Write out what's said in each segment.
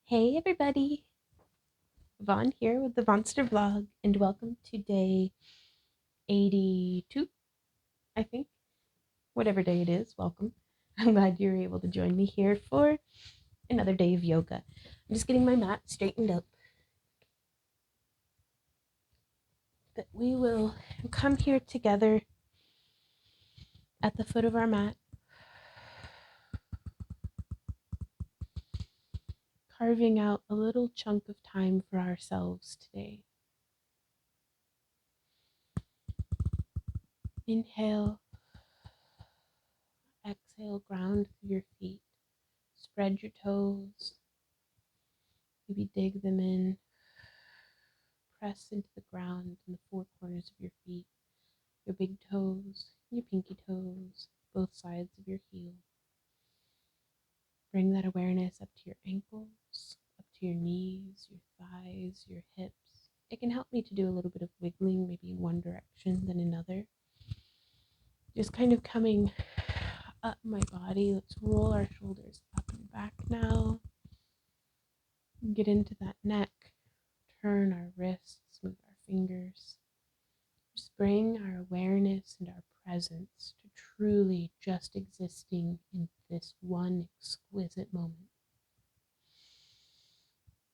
Hey everybody, Vaughn here with the Vonster vlog, and welcome to day 82, I think. Whatever day it is, welcome. I'm glad you're able to join me here for another day of yoga. I'm just getting my mat straightened up. But we will come here together at the foot of our mat, carving out a little chunk of time for ourselves today. Inhale, exhale, ground through your feet, spread your toes, maybe dig them in. Press into the ground in the four corners of your feet, your big toes, your pinky toes, both sides of your heel. Bring that awareness up to your ankles, up to your knees, your thighs, your hips. It can help me to do a little bit of wiggling, maybe in one direction, then another. Just kind of coming up my body. Let's roll our shoulders up and back now. Get into that neck. Turn our wrists, move our fingers. Just bring our awareness and our presence to truly just existing in this one exquisite moment.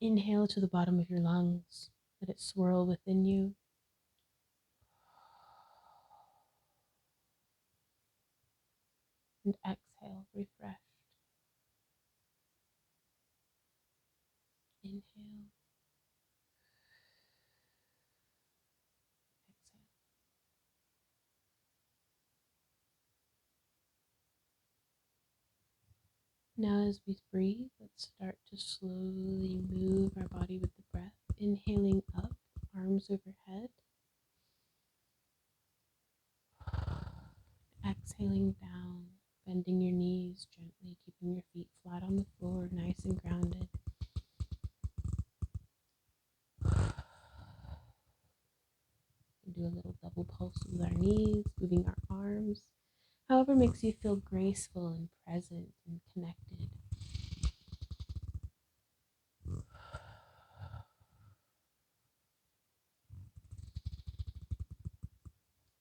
Inhale to the bottom of your lungs. Let it swirl within you. And exhale, refreshed. Inhale. Exhale. Now as we breathe, let's start to slowly move our body with the breath. Inhaling up, arms overhead. Exhaling down, bending your knees gently, keeping your feet flat on the floor, nice and grounded. Do a little double pulse with our knees, moving our arms, however makes you feel graceful and present and connected.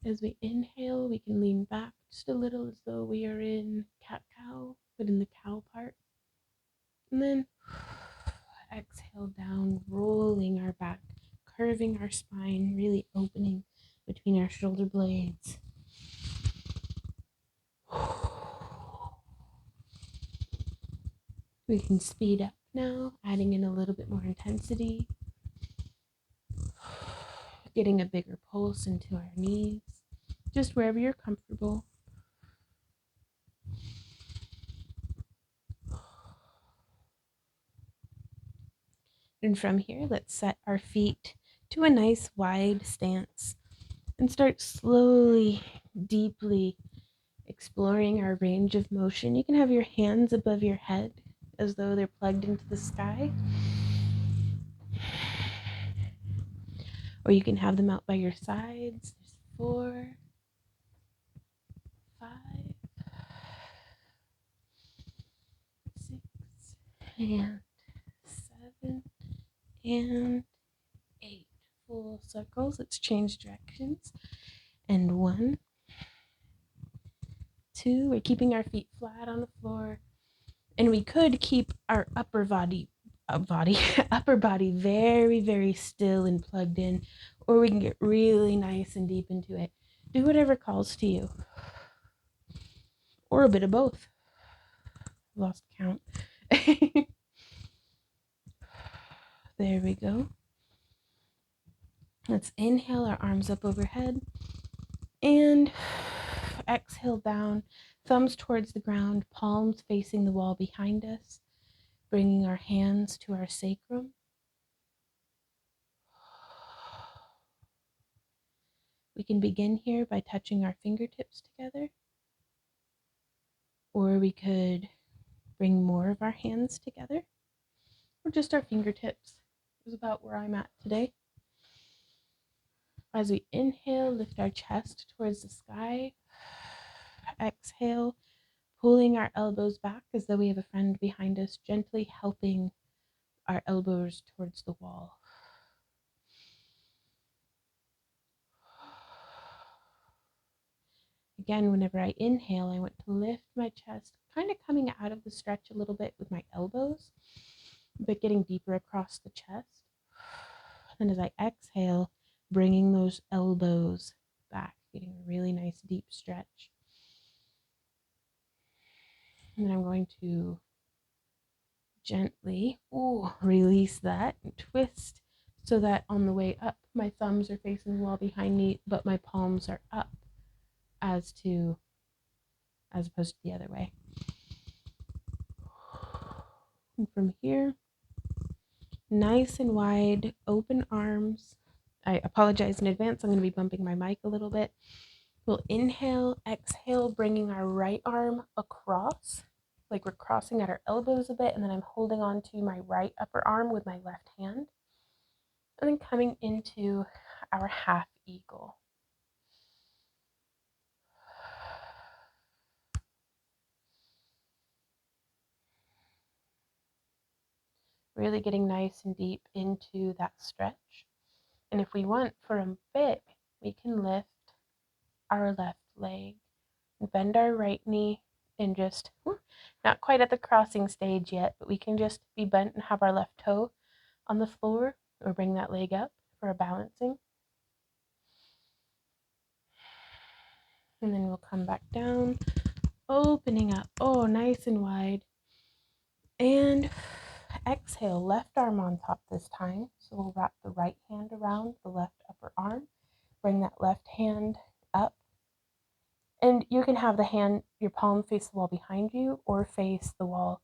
As we inhale, we can lean back just a little as though we are in cat-cow, but in the cow part. And then exhale down, rolling our back, curving our spine, really opening between our shoulder blades. We can speed up now, adding in a little bit more intensity. Getting a bigger pulse into our knees, just wherever you're comfortable. And from here, let's set our feet to a nice wide stance and start slowly, deeply exploring our range of motion. You can have your hands above your head as though they're plugged into the sky, or you can have them out by your sides. There's 4, 5, 6, and 7, and 8. Full circles. Let's change directions. And 1, 2. We're keeping our feet flat on the floor, and we could keep our upper body upper body very, very still and plugged in, or we can get really nice and deep into it. Do whatever calls to you, or a bit of both. Lost count. There we go. Let's inhale, our arms up overhead, and exhale down, thumbs towards the ground, palms facing the wall behind us, bringing our hands to our sacrum. We can begin here by touching our fingertips together, or we could bring more of our hands together, or just our fingertips. Is about where I'm at today. As we inhale, lift our chest towards the sky. Exhale, pulling our elbows back as though we have a friend behind us, gently helping our elbows towards the wall. Again, whenever I inhale, I want to lift my chest, kind of coming out of the stretch a little bit with my elbows, but getting deeper across the chest. And as I exhale, bringing those elbows back, getting a really nice deep stretch. And then I'm going to gently release that and twist so that on the way up, my thumbs are facing the wall behind me, but my palms are up as opposed to the other way. And from here, nice and wide, open arms. I apologize in advance. I'm going to be bumping my mic a little bit. We'll inhale, exhale, bringing our right arm across, like we're crossing at our elbows a bit, and then I'm holding on to my right upper arm with my left hand. And then coming into our half eagle. Really getting nice and deep into that stretch. And if we want for a bit, we can lift our left leg, bend our right knee, and just, not quite at the crossing stage yet, but we can just be bent and have our left toe on the floor, or bring that leg up for a balancing. And then we'll come back down, opening up, nice and wide. And exhale, left arm on top this time. So we'll wrap the right hand around the left upper arm, bring that left hand up. And you can have your palm face the wall behind you or face the wall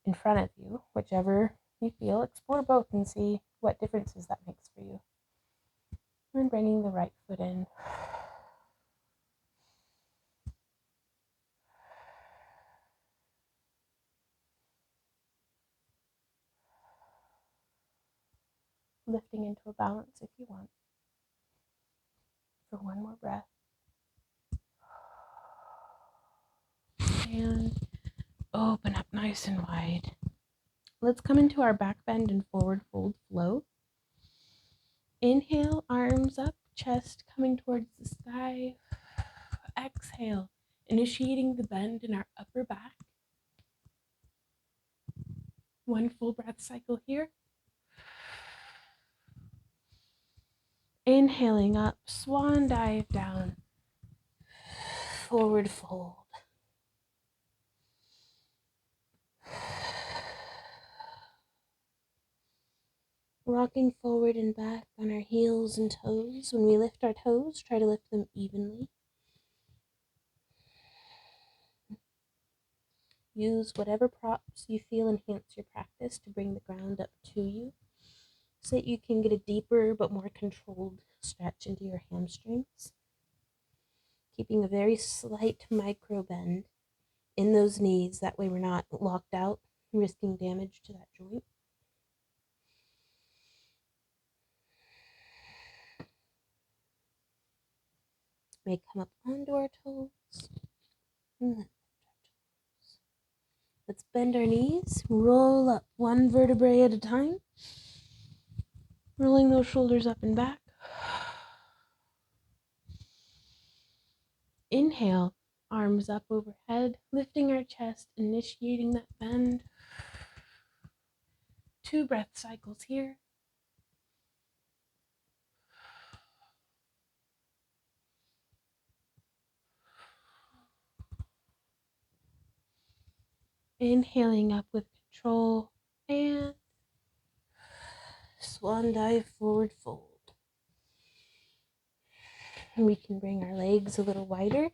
in front of you, whichever you feel. Explore both and see what differences that makes for you. And bringing the right foot in. Lifting into a balance if you want. For one more breath. And open up nice and wide. Let's come into our back bend and forward fold flow. Inhale, arms up, chest coming towards the sky. Exhale, initiating the bend in our upper back. One full breath cycle here. Inhaling up, swan dive down, forward fold. Rocking forward and back on our heels and toes. When we lift our toes, try to lift them evenly. Use whatever props you feel enhance your practice to bring the ground up to you, so that you can get a deeper but more controlled stretch into your hamstrings. Keeping a very slight micro bend in those knees, that way we're not locked out, risking damage to that joint. May come up onto our toes. Let's bend our knees, roll up one vertebrae at a time, rolling those shoulders up and back. Inhale, arms up overhead, lifting our chest, initiating that bend. 2 breath cycles here. Inhaling up with control and swan dive, forward fold. And we can bring our legs a little wider.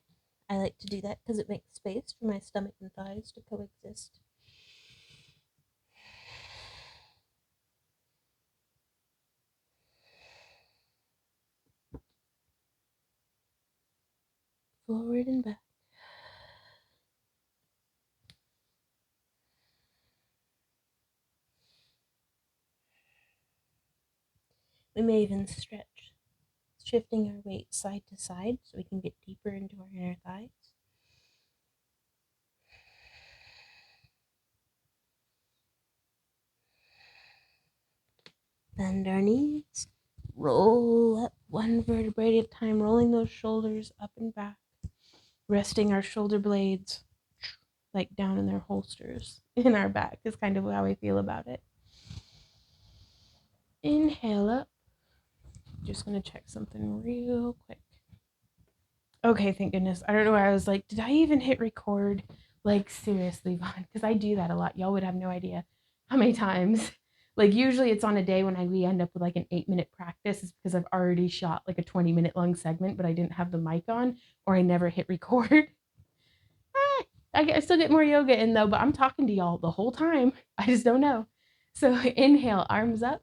I like to do that because it makes space for my stomach and thighs to coexist. Forward and back. We may even stretch, shifting our weight side to side so we can get deeper into our inner thighs. bend our knees, roll up one vertebrae at a time, rolling those shoulders up and back, resting our shoulder blades like down in their holsters in our back is kind of how I feel about it. Inhale up. Just gonna check something real quick. Okay, thank goodness. I don't know why I was like, did I even hit record? Like, seriously, Vaughn, because I do that a lot. Y'all would have no idea how many times. Like, usually it's on a day when we end up with like an 8-minute practice. It's because I've already shot like a 20-minute long segment, but I didn't have the mic on, or I never hit record. I still get more yoga in though, but I'm talking to y'all the whole time. I just don't know. So inhale, arms up.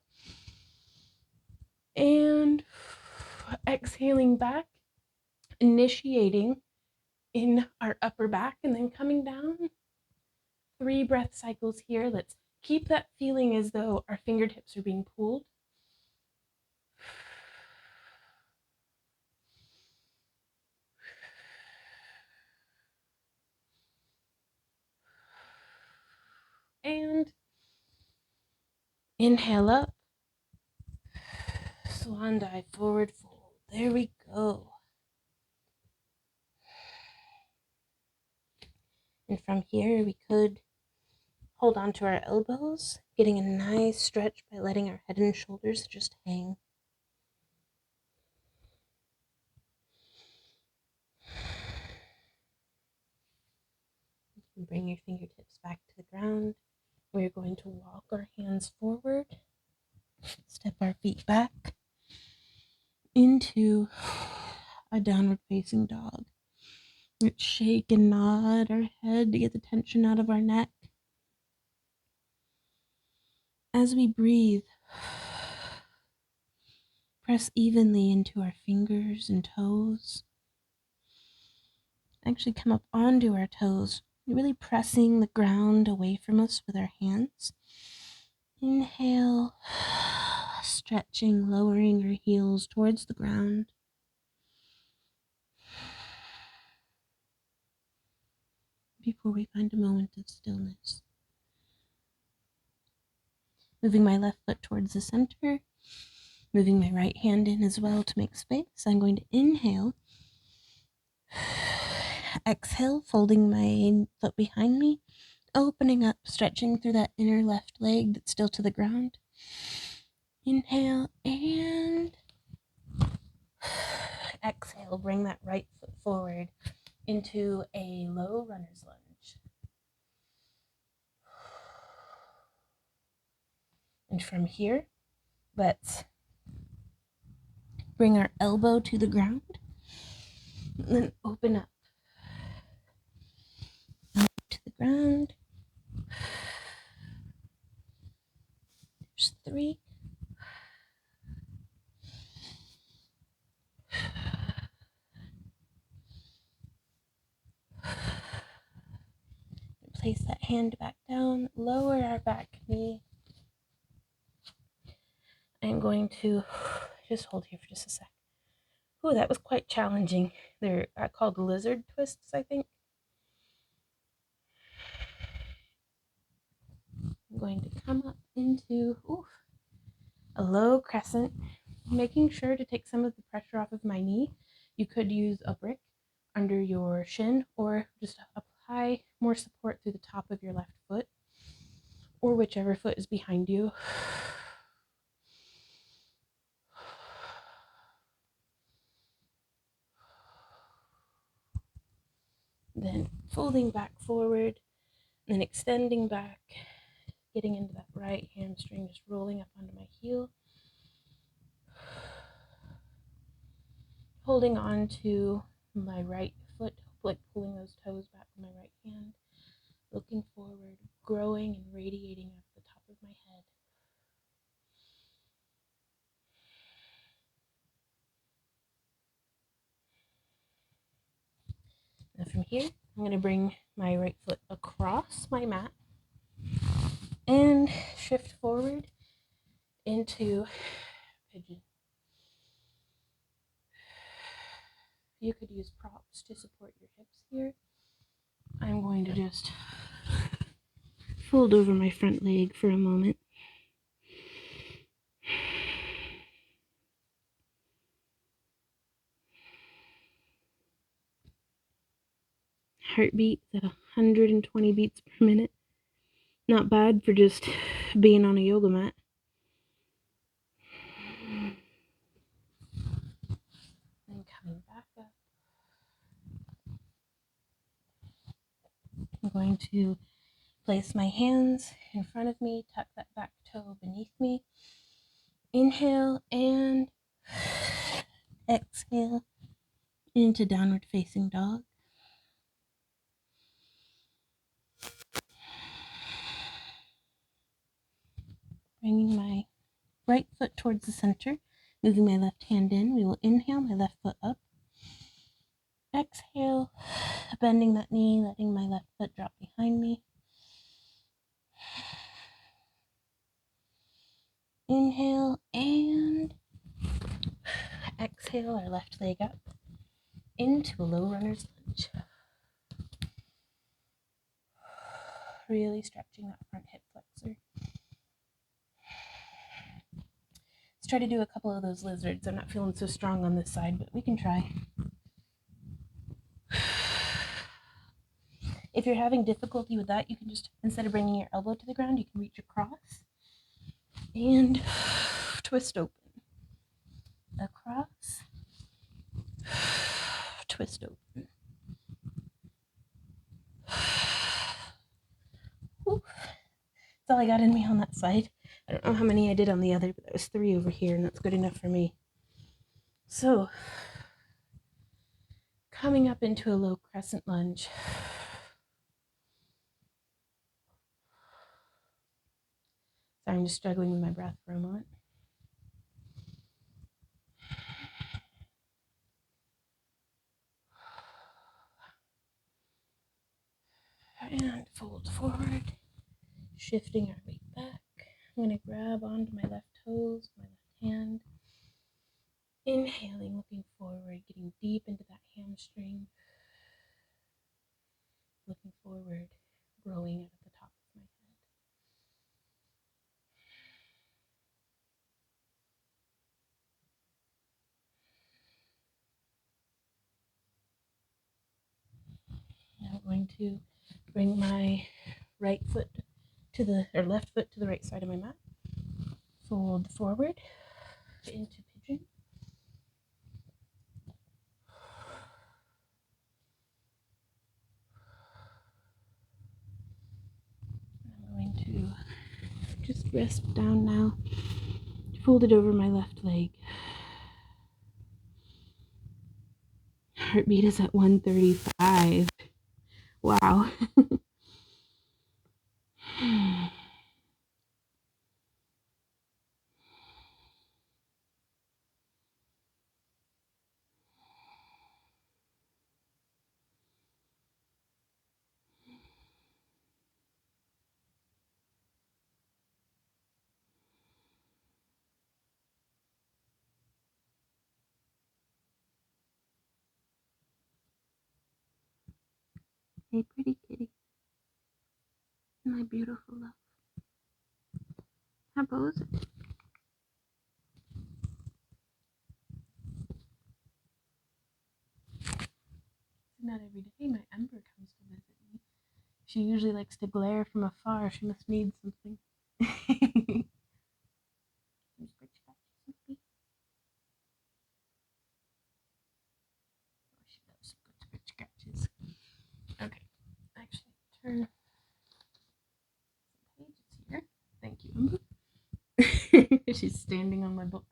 And exhaling back, initiating in our upper back and then coming down. 3 breath cycles here. Let's keep that feeling as though our fingertips are being pulled. And inhale up. Swan dive, forward fold. There we go. And from here, we could hold on to our elbows, getting a nice stretch by letting our head and shoulders just hang. You can bring your fingertips back to the ground. We're going to walk our hands forward, step our feet back into a downward facing dog. Let's shake and nod our head to get the tension out of our neck. As we breathe, press evenly into our fingers and toes. Actually come up onto our toes, really pressing the ground away from us with our hands. Inhale, stretching, lowering our heels towards the ground. Before we find a moment of stillness. Moving my left foot towards the center, moving my right hand in as well to make space. I'm going to inhale, exhale, folding my foot behind me, opening up, stretching through that inner left leg that's still to the ground. Inhale and exhale, bring that right foot forward into a low runner's lunge. And from here, let's bring our elbow to the ground and then open up to the ground. There's 3. Place that hand back down, lower our back knee. I'm going to just hold here for just a sec. Oh, that was quite challenging. They're called lizard twists, I think. I'm going to come up into a low crescent, making sure to take some of the pressure off of my knee. You could use a brick under your shin or just apply more support through the top of your left foot or whichever foot is behind you. Then folding back forward, then extending back, getting into that right hamstring, just rolling up onto my heel. Holding on to my right foot, like pulling those toes back with my right hand. Looking forward, growing and radiating up the top of my head. Now from here, I'm going to bring my right foot across my mat and shift forward into pigeon. You could use props to support your hips here. I'm going to just fold over my front leg for a moment. Heartbeat is at 120 beats per minute. Not bad for just being on a yoga mat. And coming back up. I'm going to place my hands in front of me, tuck that back toe beneath me. Inhale and exhale into downward facing dog. Bringing my right foot towards the center, moving my left hand in. We will inhale, my left foot up. Exhale, bending that knee, letting my left foot drop behind me. Inhale and exhale, our left leg up into a low runner's lunge. Really stretching that front hip flexor. Let's try to do a couple of those lizards. I'm not feeling so strong on this side, but we can try. If you're having difficulty with that, you can just, instead of bringing your elbow to the ground, you can reach across and twist open. Across, twist open. Whew. That's all I got in me on that side. I don't know how many I did on the other, but that was 3 over here, and that's good enough for me. So, coming up into a low crescent lunge. Sorry, I'm just struggling with my breath for a moment. And fold forward, shifting our weight back. I'm going to grab onto my left toes, my left hand. Inhaling, looking forward, getting deep into that hamstring. Looking forward, growing out of the top of my head. Now I'm going to bring my right foot to the, or left foot to the right side of my mat. Fold forward into pigeon. I'm going to just rest down now, fold it over my left leg. Heartbeat is at 135. Wow. Hey, pretty kitty. My beautiful love. How pose it? Not every day my Ember comes to visit me. She usually likes to glare from afar. She must need something. Some scratch scratches with me. Oh, she loves some good scratch scratches. Okay, actually, turn some pages here. Thank you, Ember. She's standing on my book.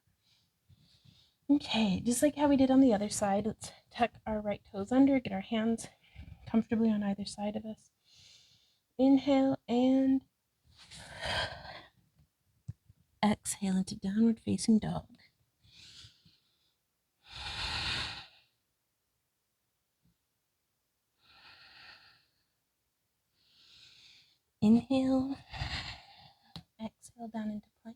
Okay, just like how we did on the other side, let's tuck our right toes under, get our hands comfortably on either side of us. Inhale and exhale into downward facing dog. Inhale, exhale down into plank.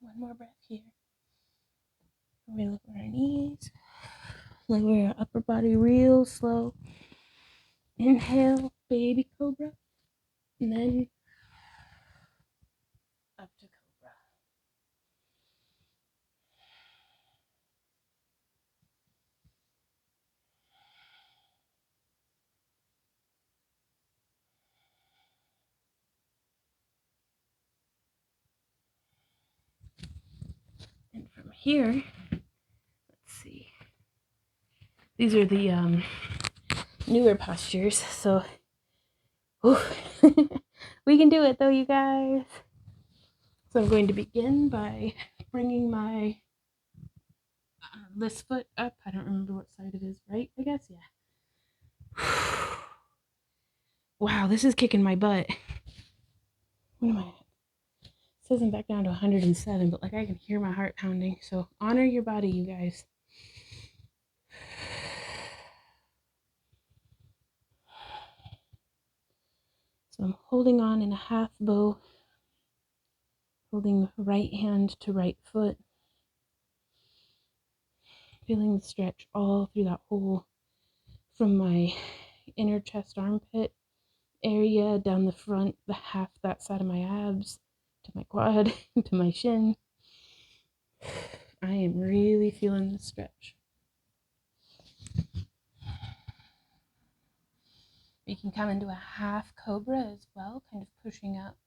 One more breath here. We lower our knees, lower our upper body real slow. Inhale, baby cobra. And then up to Cobra. And from here, let's see. These are the newer postures, so we can do it though, you guys. So I'm going to begin by bringing my this foot up. I don't remember what side it is, right? I guess, yeah. Wow, this is kicking my butt. What am I at? It says I'm back down to 107, but like I can hear my heart pounding. So honor your body, you guys. So I'm holding on in a half bow, holding right hand to right foot, feeling the stretch all through that hole from my inner chest armpit area down the front, the half that side of my abs, to my quad, to my shin. I am really feeling the stretch. We can come into a half cobra as well, kind of pushing up,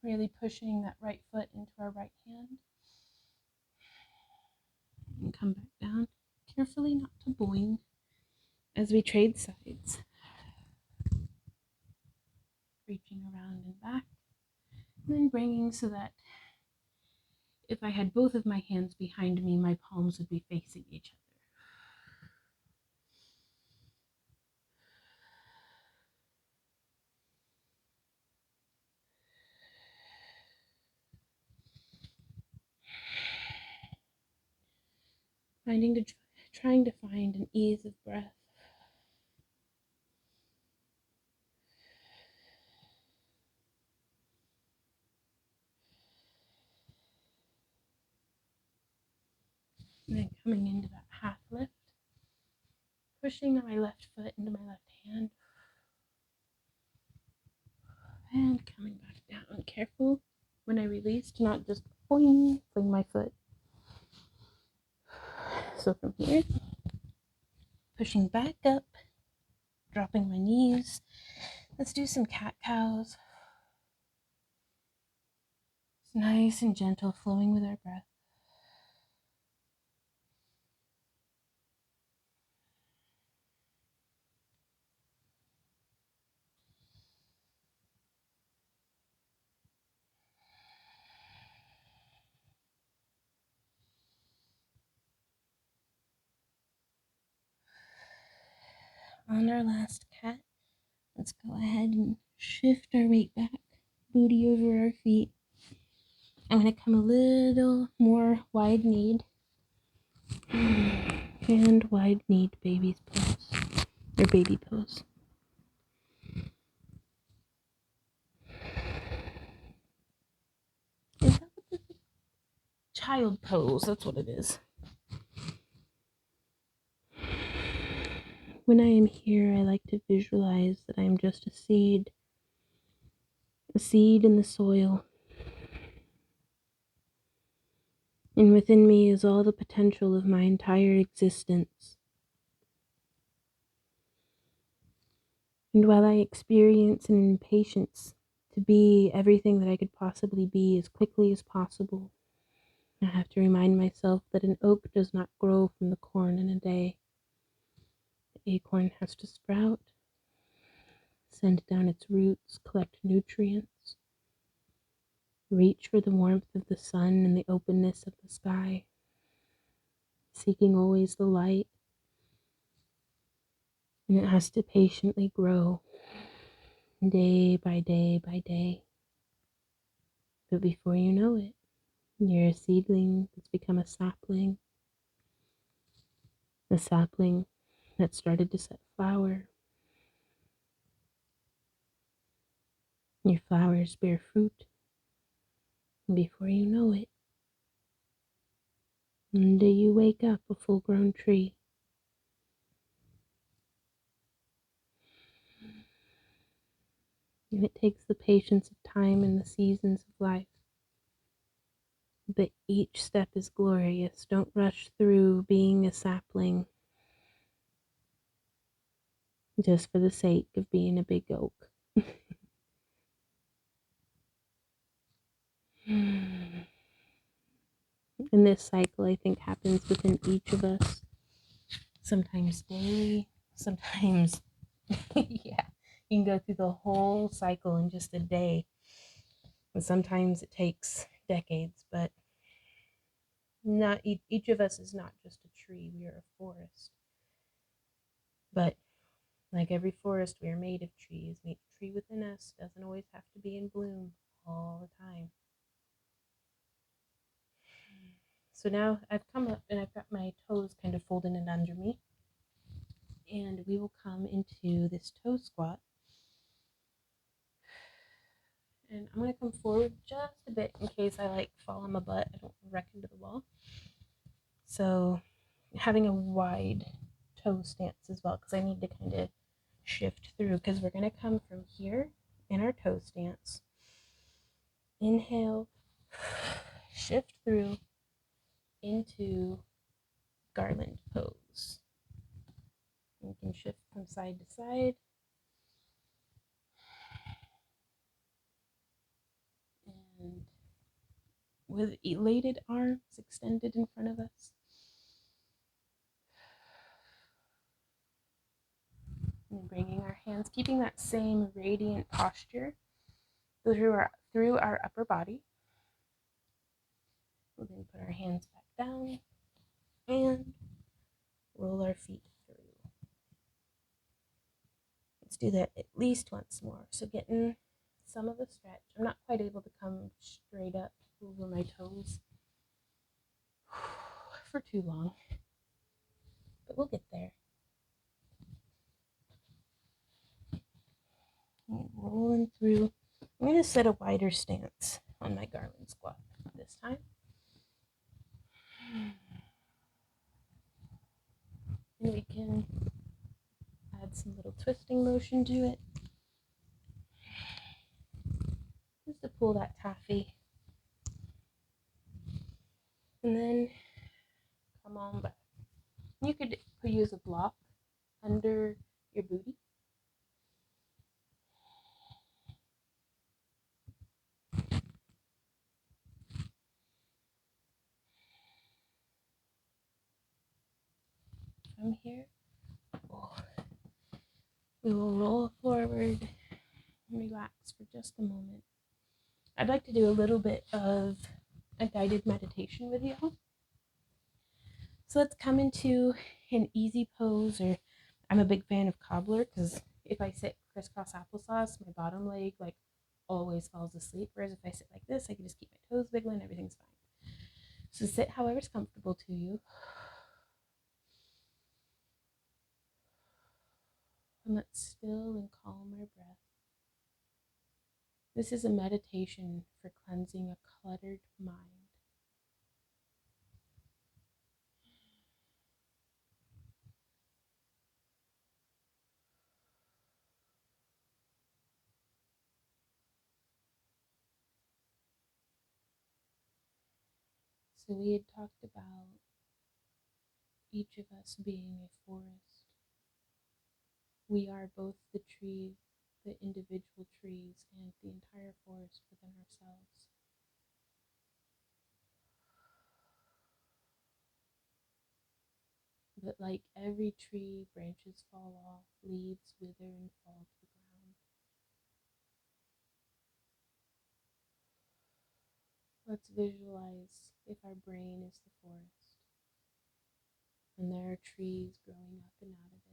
really pushing that right foot into our right hand. And come back down, carefully not to boing as we trade sides. Reaching around and back, and then bringing so that if I had both of my hands behind me, my palms would be facing each other. Trying to find an ease of breath. And then coming into that half lift, pushing my left foot into my left hand, and coming back down. Careful when I release to not just boing, fling my foot. So from here, pushing back up, dropping my knees. Let's do some cat-cows. It's nice and gentle, flowing with our breath. On our last cat, let's go ahead and shift our weight back, booty over our feet. I'm going to come a little more wide-kneed. And wide-kneed baby's pose, or baby pose. Is that what this is? Child pose, that's what it is. When I am here, I like to visualize that I am just a seed in the soil. And within me is all the potential of my entire existence. And while I experience an impatience to be everything that I could possibly be as quickly as possible, I have to remind myself that an oak does not grow from the corn in a day. The acorn has to sprout, send down its roots, collect nutrients, reach for the warmth of the sun and the openness of the sky, seeking always the light, and it has to patiently grow day by day by day. But before you know it, you're a seedling that's become a sapling that started to set flower. Your flowers bear fruit, and before you know it, one day you wake up a full-grown tree. And it takes the patience of time and the seasons of life. But each step is glorious. Don't rush through being a sapling just for the sake of being a big oak. And this cycle, I think, happens within each of us. Sometimes daily, sometimes, yeah, you can go through the whole cycle in just a day. And sometimes it takes decades, but not each of us is not just a tree. We are a forest. But like every forest, we are made of trees. And each tree within us doesn't always have to be in bloom all the time. So now I've come up and I've got my toes kind of folded in under me. And we will come into this toe squat. And I'm going to come forward just a bit in case I fall on my butt. I don't wreck into the wall. So having a wide toe stance as well, because I need to kind of shift through, because we're going to come from here in our toe stance. Inhale, shift through into Garland Pose. You can shift from side to side. And with elated arms extended in front of us. And bringing our hands, keeping that same radiant posture through our upper body. We'll then put our hands back down and roll our feet through. Let's do that at least once more. So getting some of the stretch. I'm not quite able to come straight up over my toes for too long, but we'll get there. And rolling through. I'm going to set a wider stance on my Garland squat this time. And we can add some little twisting motion to it. Just to pull that taffy. And then come on back. You could use a block under your booty. From here, we will roll forward and relax for just a moment. I'd like to do a little bit of a guided meditation with you. So let's come into an easy pose, or I'm a big fan of cobbler because if I sit crisscross applesauce, my bottom leg always falls asleep. Whereas if I sit like this, I can just keep my toes wiggling, everything's fine. So sit however's comfortable to you. And let's still and calm our breath. This is a meditation for cleansing a cluttered mind. So we had talked about each of us being a forest. We are both the tree, the individual trees, and the entire forest within ourselves. But like every tree, branches fall off, leaves wither and fall to the ground. Let's visualize if our brain is the forest, and there are trees growing up and out of it.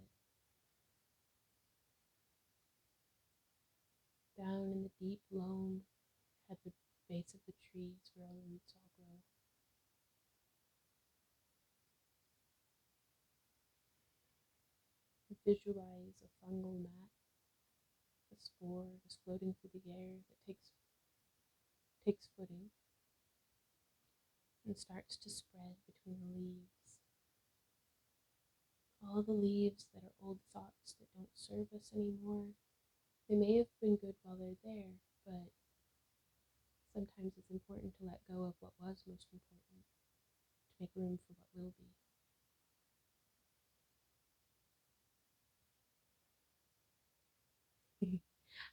Down in the deep loam, at the base of the trees where all the roots all grow. Visualize a fungal mat, a spore just floating through the air that takes footing and starts to spread between the leaves. All the leaves that are old thoughts that don't serve us anymore, They may have been good while they're there, but sometimes it's important to let go of what was most important to make room for what will be.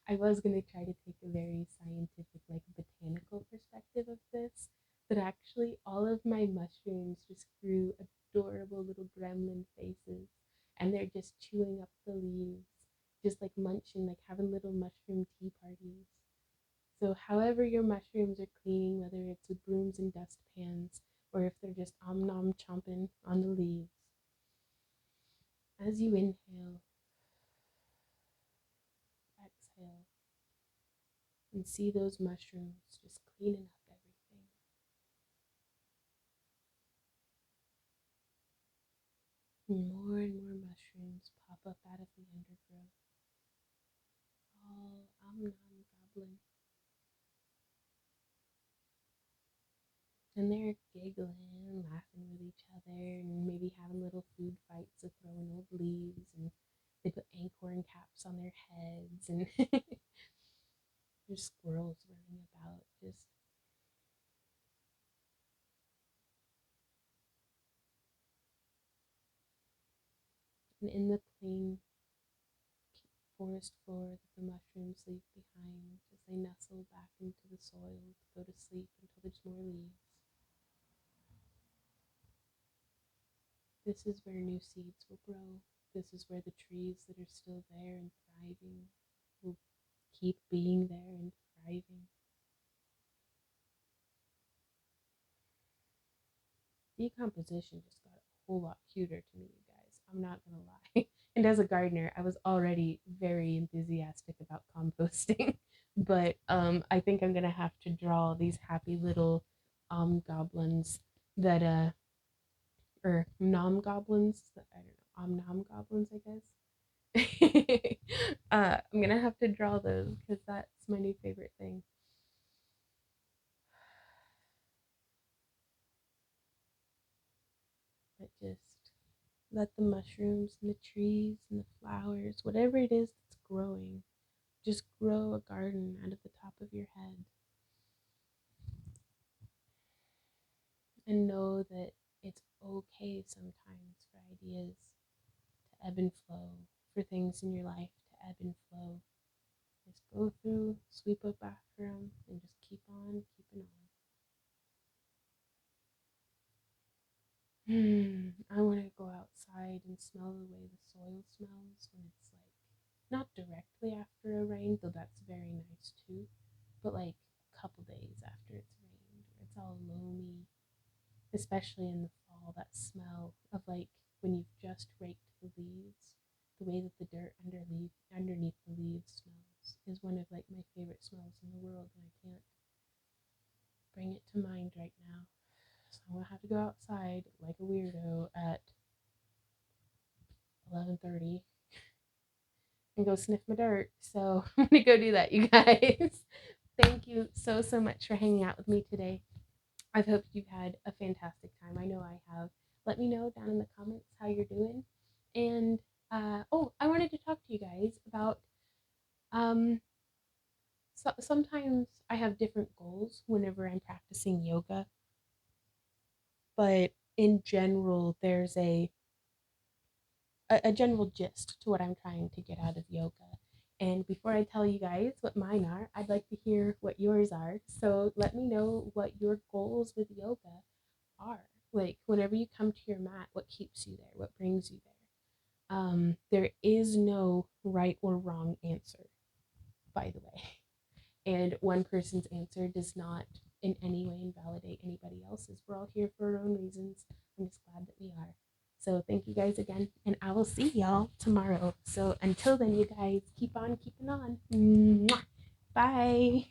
I was going to try to take a very scientific, like botanical perspective of this, but actually, all of my mushrooms just grew adorable little gremlin faces, and they're just chewing up the leaves, just like munching, like having little mushroom tea parties. So, however, your mushrooms are cleaning, whether it's with brooms and dustpans, or if they're just om nom chomping on the leaves, as you inhale, exhale, and see those mushrooms just cleaning up everything. And more mushrooms pop up out of the undergrowth, all om nom gobbling. And they're giggling and laughing with each other and maybe having little food fights of throwing old leaves, and they put acorn caps on their heads, and there's squirrels running about just. And in the clean forest floor that the mushrooms leave behind as they nestle back into the soil to go to sleep until there's more leaves. This is where new seeds will grow. This is where the trees that are still there and thriving will keep being there and thriving. Decomposition just got a whole lot cuter to me, you guys. I'm not going to lie. And as a gardener, I was already very enthusiastic about composting. But I think I'm going to have to draw these happy little goblins that, or nom goblins, I don't know, nom goblins, I guess. I'm gonna have to draw those because that's my new favorite thing. But just let the mushrooms and the trees and the flowers, whatever it is that's growing, just grow a garden out of the top of your head. And know that it's okay sometimes for ideas to ebb and flow, for things in your life to ebb and flow. Just go through, sweep up after them, and just keep on keeping on. I want to go outside and smell the way the soil smells when it's like not directly after a rain, though that's very nice too, but like a couple days after it's rained, where it's all loamy, especially in the fall. That smell of like when you've just raked the leaves, the way that the dirt underneath the leaves smells is one of like my favorite smells in the world, and I can't bring it to mind right now. So I'm gonna have to go outside like a weirdo at 11:30 and go sniff my dirt. So I'm gonna go do that, you guys. Thank you so much for hanging out with me today. I've hoped you've had a fantastic time. I know I have. Let me know down in the comments how you're doing. And I wanted to talk to you guys about um, sometimes I have different goals whenever I'm practicing yoga, but in general, there's a general gist to what I'm trying to get out of yoga. And before I tell you guys what mine are, I'd like to hear what yours are. So let me know what your goals with yoga are. Like, whenever you come to your mat, what keeps you there? What brings you there? There is no right or wrong answer, by the way. And one person's answer does not in any way invalidate anybody else's. We're all here for our own reasons. I'm just glad that we are. So thank you guys again, and I will see y'all tomorrow. So until then, you guys keep on keeping on. Mwah. Bye.